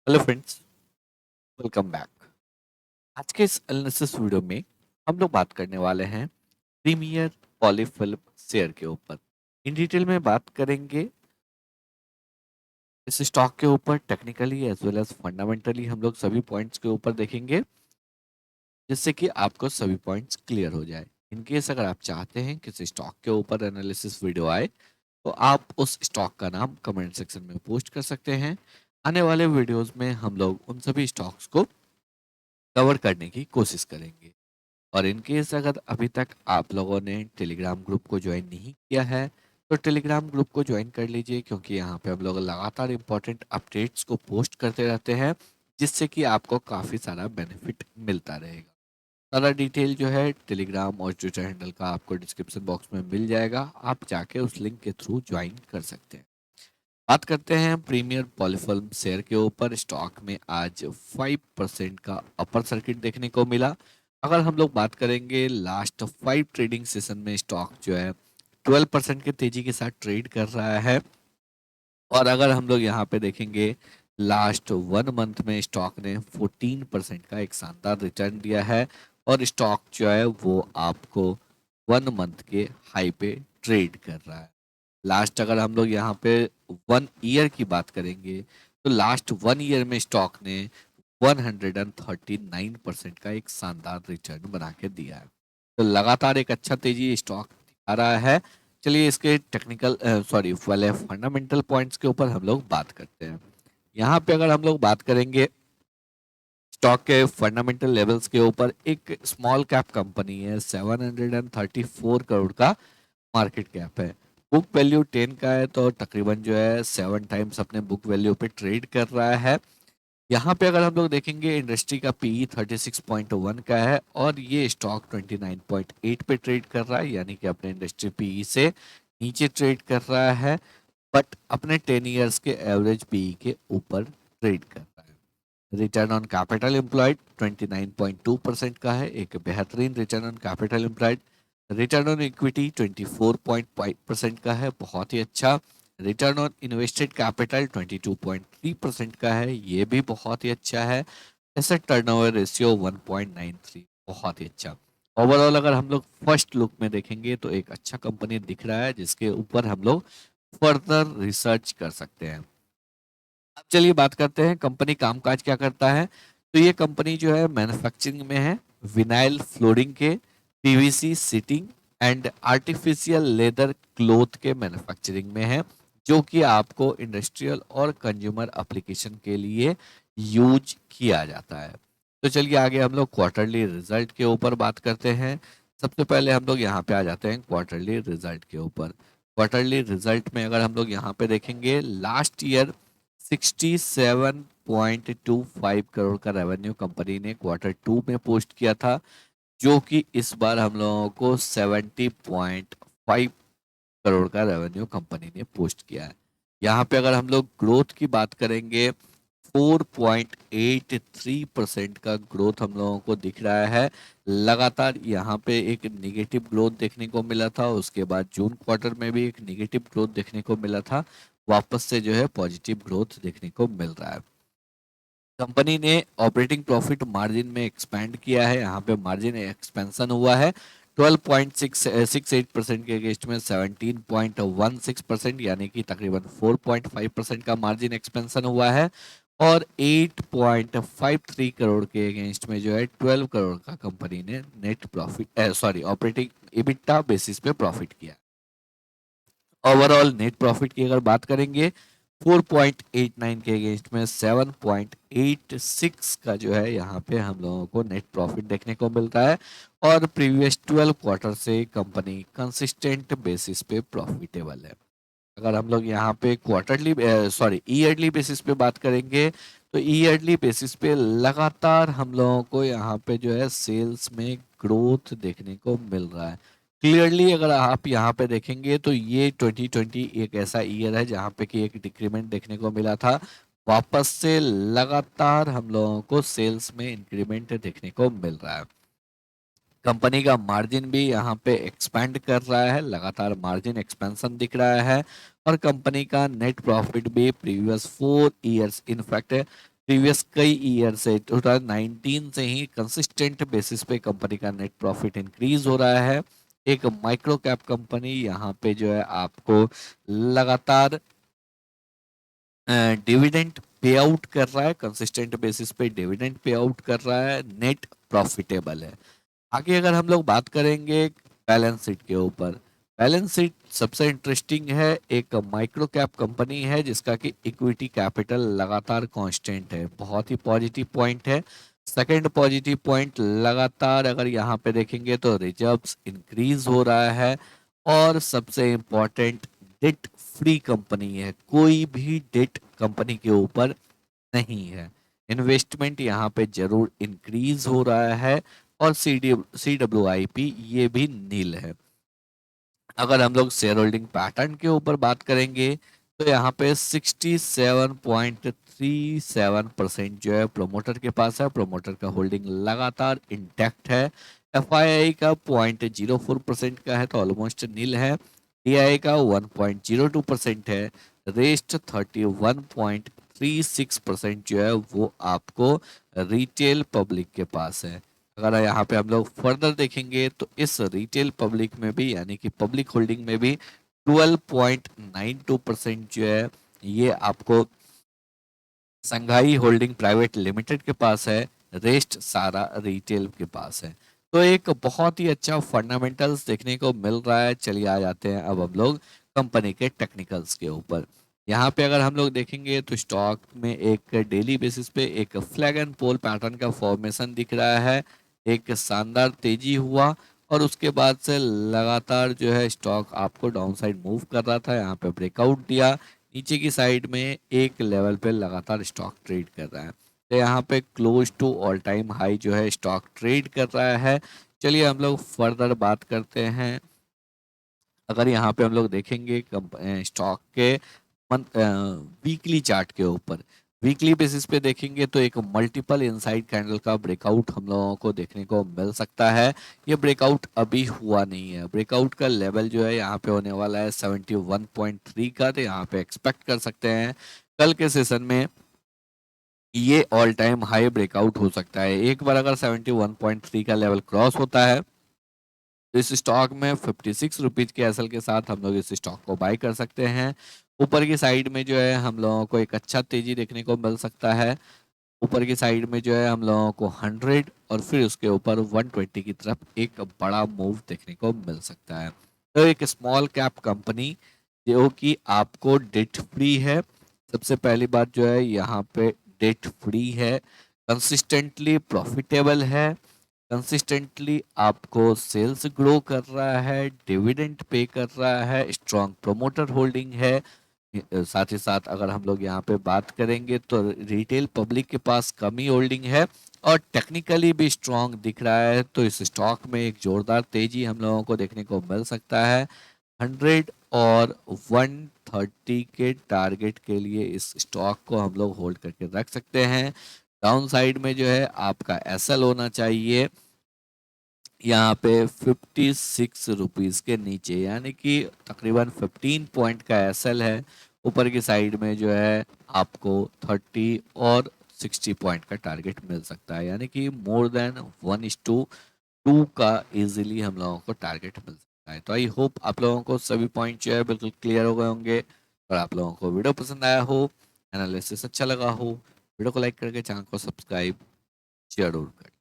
Hello friends, welcome back. आज के इस एनालिसिस वीडियो में हम लोग बात करने वाले हैं प्रीमियर पॉलीफिल्म शेयर के ऊपर। इन डिटेल में बात करेंगे इस स्टॉक के ऊपर, technically as well as fundamentally हम लोग सभी पॉइंट्स के ऊपर देखेंगे, जिससे कि आपको सभी पॉइंट्स क्लियर हो जाए। इन केस अगर आप चाहते हैं किसी स्टॉक के ऊपर एनालिसिस वीडियो आए तो आप उस स्टॉक का नाम कमेंट सेक्शन में पोस्ट कर सकते हैं। आने वाले वीडियोस में हम लोग उन सभी स्टॉक्स को कवर करने की कोशिश करेंगे। और इन केस अगर अभी तक आप लोगों ने टेलीग्राम ग्रुप को ज्वाइन नहीं किया है तो टेलीग्राम ग्रुप को ज्वाइन कर लीजिए, क्योंकि यहाँ पे हम लोग लगातार इंपॉर्टेंट अपडेट्स को पोस्ट करते रहते हैं, जिससे कि आपको काफ़ी सारा बेनिफिट मिलता रहेगा। सारा डिटेल जो है टेलीग्राम और ट्विटर हैंडल का आपको डिस्क्रिप्शन बॉक्स में मिल जाएगा, आप जाके उस लिंक के थ्रू ज्वाइन कर सकते हैं। बात करते हैं प्रीमियर पॉलीफिल्म शेयर के ऊपर। स्टॉक में आज 5% का अपर सर्किट देखने को मिला। अगर हम लोग बात करेंगे लास्ट 5 ट्रेडिंग सेशन में स्टॉक जो है 12% के तेजी के साथ ट्रेड कर रहा है। और अगर हम लोग यहाँ पे देखेंगे लास्ट 1 मंथ में स्टॉक ने 14% का एक शानदार रिटर्न दिया है। और स्टॉक जो है वो आपको 1 मंथ के हाई पे ट्रेड कर रहा है। लास्ट अगर हम लोग यहाँ पे 1 ईयर की बात करेंगे तो लास्ट 1 ईयर में स्टॉक ने 139% का एक शानदार रिटर्न बना के दिया है। तो लगातार एक अच्छा तेजी स्टॉक दिखा रहा है। चलिए इसके टेक्निकल वाले फंडामेंटल पॉइंट्स के ऊपर हम लोग बात करते हैं। यहाँ पे अगर हम लोग बात करेंगे स्टॉक के फंडामेंटल लेवल्स के ऊपर, एक स्मॉल कैप कंपनी है, 734 करोड़ का मार्केट कैप है। बुक वैल्यू 10 का है, तो तकरीबन जो है 7 टाइम्स अपने बुक वैल्यू पे ट्रेड कर रहा है। यहाँ पे अगर हम लोग देखेंगे इंडस्ट्री का पीई 36.1 का है और ये स्टॉक 29.8 पे ट्रेड कर रहा है, यानी कि अपने इंडस्ट्री पीई से नीचे ट्रेड कर रहा है, बट अपने 10 ईयर्स के एवरेज पीई के ऊपर ट्रेड कर रहा है। रिटर्न ऑन कैपिटल एम्प्लॉयड 29.2% का है, एक बेहतरीन return on capital employed. Return on equity 24.5% का है, बहुत ही अच्छा। रिटर्न ऑन इन्वेस्टेड कैपिटल 22.3% का है, ये भी बहुत ही अच्छा है। एसेट टर्नओवर रेशियो 1.93, बहुत ही अच्छा। ओवरऑल अगर हम लोग फर्स्ट लुक में देखेंगे तो एक अच्छा कंपनी दिख रहा है, जिसके ऊपर हम लोग फर्दर रिसर्च कर सकते हैं। अब चलिए बात करते हैं कंपनी कामकाज क्या करता है। तो ये कंपनी जो है मैन्युफैक्चरिंग में है, विनाइल फ्लोरिंग के, PVC sheeting and artificial leather cloth के मैन्युफैक्चरिंग में है, जो कि आपको इंडस्ट्रियल और कंज्यूमर एप्लीकेशन के लिए यूज किया जाता है। तो चलिए आगे हम लोग क्वार्टरली रिजल्ट के ऊपर बात करते हैं। सबसे पहले हम लोग यहाँ पे आ जाते हैं क्वार्टरली रिजल्ट के ऊपर। क्वार्टरली रिजल्ट में अगर हम लोग यहाँ पे देखेंगे लास्ट ईयर 67.25 करोड़ का रेवेन्यू कंपनी ने Q2 में पोस्ट किया था, जो कि इस बार हम लोगों को 70.5 करोड़ का रेवेन्यू कंपनी ने पोस्ट किया है। यहाँ पे अगर हम लोग ग्रोथ की बात करेंगे 4.83% का ग्रोथ हम लोगों को दिख रहा है। लगातार यहाँ पे एक निगेटिव ग्रोथ देखने को मिला था, उसके बाद जून क्वार्टर में भी एक निगेटिव ग्रोथ देखने को मिला था, वापस से जो है पॉजिटिव ग्रोथ देखने को मिल रहा है। कंपनी ने ऑपरेटिंग प्रॉफिट मार्जिन में एक्सपैंड किया है, यहाँ पे मार्जिन एक्सपेंशन हुआ है 12.68% के अगेंस्ट में 17.16%, यानी कि तकरीबन 4.5% का मार्जिन एक्सपेंशन हुआ है। और 8.53 करोड़ के अगेंस्ट में जो है 12 करोड़ का कंपनी ने net profit operating EBITDA basis पे प्रॉफिट किया। ओवरऑल नेट प्रॉफिट की अगर बात करेंगे 4.89 के अगेंस्ट में 7.86 का जो है यहाँ पे हम लोगों को नेट प्रॉफिट देखने को मिलता है। और प्रीवियस 12 क्वार्टर से कंपनी कंसिस्टेंट बेसिस पे प्रॉफिटेबल है। अगर हम लोग यहाँ पे ईयरली बेसिस पे बात करेंगे तो ईयरली बेसिस पे लगातार हम लोगों को यहाँ पे जो है सेल्स में ग्रोथ देखने को मिल रहा है। क्लियरली अगर आप यहाँ पे देखेंगे तो ये 2020 एक ऐसा ईयर है जहाँ पे कि एक डिक्रीमेंट देखने को मिला था, वापस से लगातार हम लोगों को सेल्स में इंक्रीमेंट देखने को मिल रहा है। कंपनी का मार्जिन भी यहाँ पे एक्सपेंड कर रहा है, लगातार मार्जिन एक्सपेंशन दिख रहा है। और कंपनी का नेट प्रॉफिट भी प्रीवियस 4 ईयर्स इनफैक्ट प्रीवियस कई ईयर से 2019 से ही कंसिस्टेंट बेसिस पे कंपनी का नेट प्रॉफिट इंक्रीज हो रहा है। एक माइक्रो कैप कंपनी यहाँ पे जो है आपको लगातार डिविडेंड पे आउट कर रहा है, कंसिस्टेंट बेसिस पे डिविडेंड पे आउट कर रहा है, नेट प्रॉफिटेबल है। आगे अगर हम लोग बात करेंगे बैलेंस शीट के ऊपर, बैलेंस शीट सबसे इंटरेस्टिंग है। एक माइक्रो कैप कंपनी है जिसका कि इक्विटी कैपिटल लगातार कांस्टेंट है, बहुत ही पॉजिटिव पॉइंट है। सेकंड पॉजिटिव पॉइंट, लगातार अगर यहाँ पे देखेंगे तो रिजर्व्स इंक्रीज हो रहा है। और सबसे इम्पोर्टेंट, डेट फ्री कंपनी है, कोई भी डेट कंपनी के ऊपर नहीं है। इन्वेस्टमेंट यहाँ पे जरूर इंक्रीज हो रहा है। और CWIP ये भी नील है। अगर हम लोग शेयर होल्डिंग पैटर्न के ऊपर बात करेंगे तो यहाँ पे 67.37% जो है प्रोमोटर के पास है, प्रोमोटर का होल्डिंग लगातार इंटैक्ट है। FII का 0.04% का है तो ऑलमोस्ट नील है। DII का 1.02% है। रेस्ट 31.36% जो है वो आपको रिटेल पब्लिक के पास है। अगर यहाँ पे हम लोग फर्दर देखेंगे तो इस रिटेल पब्लिक में भी यानी कि पब्लिक होल्डिंग में भी 12.92% जो है ये आपको संघाई होल्डिंग प्राइवेट लिमिटेड के पास है। रेस्ट सारा रिटेल के पास है। तो एक बहुत ही अच्छा फंडामेंटल्स देखने को मिल रहा है। चलिए आ जाते हैं अब हम लोग कंपनी के टेक्निकल्स के ऊपर। यहाँ पे अगर हम लोग देखेंगे तो स्टॉक में एक डेली बेसिस पे एक फ्लैग एंड पोल पैटर्न का फॉर्मेशन दिख रहा है। एक शानदार तेजी हुआ और उसके बाद से लगातार जो है स्टॉक आपको डाउन साइड मूव कर रहा था, यहाँ पे ब्रेकआउट दिया। नीचे की साइड में एक लेवल पे लगातार स्टॉक ट्रेड कर रहा है। तो यहाँ पे close to all time high जो है स्टॉक ट्रेड कर रहा है। चलिए हम लोग फर्दर बात करते हैं। अगर यहाँ पे हम लोग देखेंगे स्टॉक के वीकली चार्ट के ऊपर, वीकली बेसिस पे देखेंगे तो एक मल्टीपल इनसाइड कैंडल का ब्रेकआउट हम लोगों को देखने को मिल सकता है। ये ब्रेकआउट अभी हुआ नहीं है। ब्रेकआउट का लेवल जो है यहाँ पे होने वाला है 71.3 का, तो यहाँ पे एक्सपेक्ट कर सकते हैं कल के सेशन में ये ऑल टाइम हाई ब्रेकआउट हो सकता है। एक बार अगर 71.3 का लेवल क्रॉस होता है तो इस स्टॉक में 56 रुपीज के एसएल के साथ हम लोग इस स्टॉक को बाय कर सकते हैं। ऊपर की साइड में जो है हम लोगों को एक अच्छा तेजी देखने को मिल सकता है। ऊपर की साइड में जो है हम लोगों को 100 और फिर उसके ऊपर 120 की तरफ एक बड़ा मूव देखने को मिल सकता है। तो एक स्मॉल कैप कंपनी जो कि आपको डेट फ्री है। सबसे पहली बात जो है यहाँ पे डेट फ्री है, कंसिस्टेंटली प्रॉफिटेबल है, कंसिस्टेंटली आपको सेल्स ग्रो कर रहा है, डिविडेंड पे कर रहा है, स्ट्रॉन्ग प्रोमोटर होल्डिंग है। साथ ही साथ अगर हम लोग यहाँ पे बात करेंगे तो रिटेल पब्लिक के पास कमी होल्डिंग है और टेक्निकली भी स्ट्रॉन्ग दिख रहा है। तो इस स्टॉक में एक जोरदार तेजी हम लोगों को देखने को मिल सकता है। 100 और 130 के टारगेट के लिए इस स्टॉक को हम लोग होल्ड करके रख सकते हैं। डाउन साइड में जो है आपका एसएल होना चाहिए यहाँ पे 56 रुपीज के नीचे, यानी कि तकरीबन 15 पॉइंट का एसएल है। ऊपर की साइड में जो है आपको 30 और 60 पॉइंट का टारगेट मिल सकता है, यानी कि मोर देन 1:2 का इजीली हम लोगों को टारगेट मिल सकता है। तो आई होप आप लोगों को सभी पॉइंट जो है बिल्कुल क्लियर हो गए होंगे। और आप लोगों को वीडियो पसंद आया हो, एनालिसिस अच्छा लगा हो, वीडियो को लाइक करके चैनल को सब्सक्राइब जरूर करें।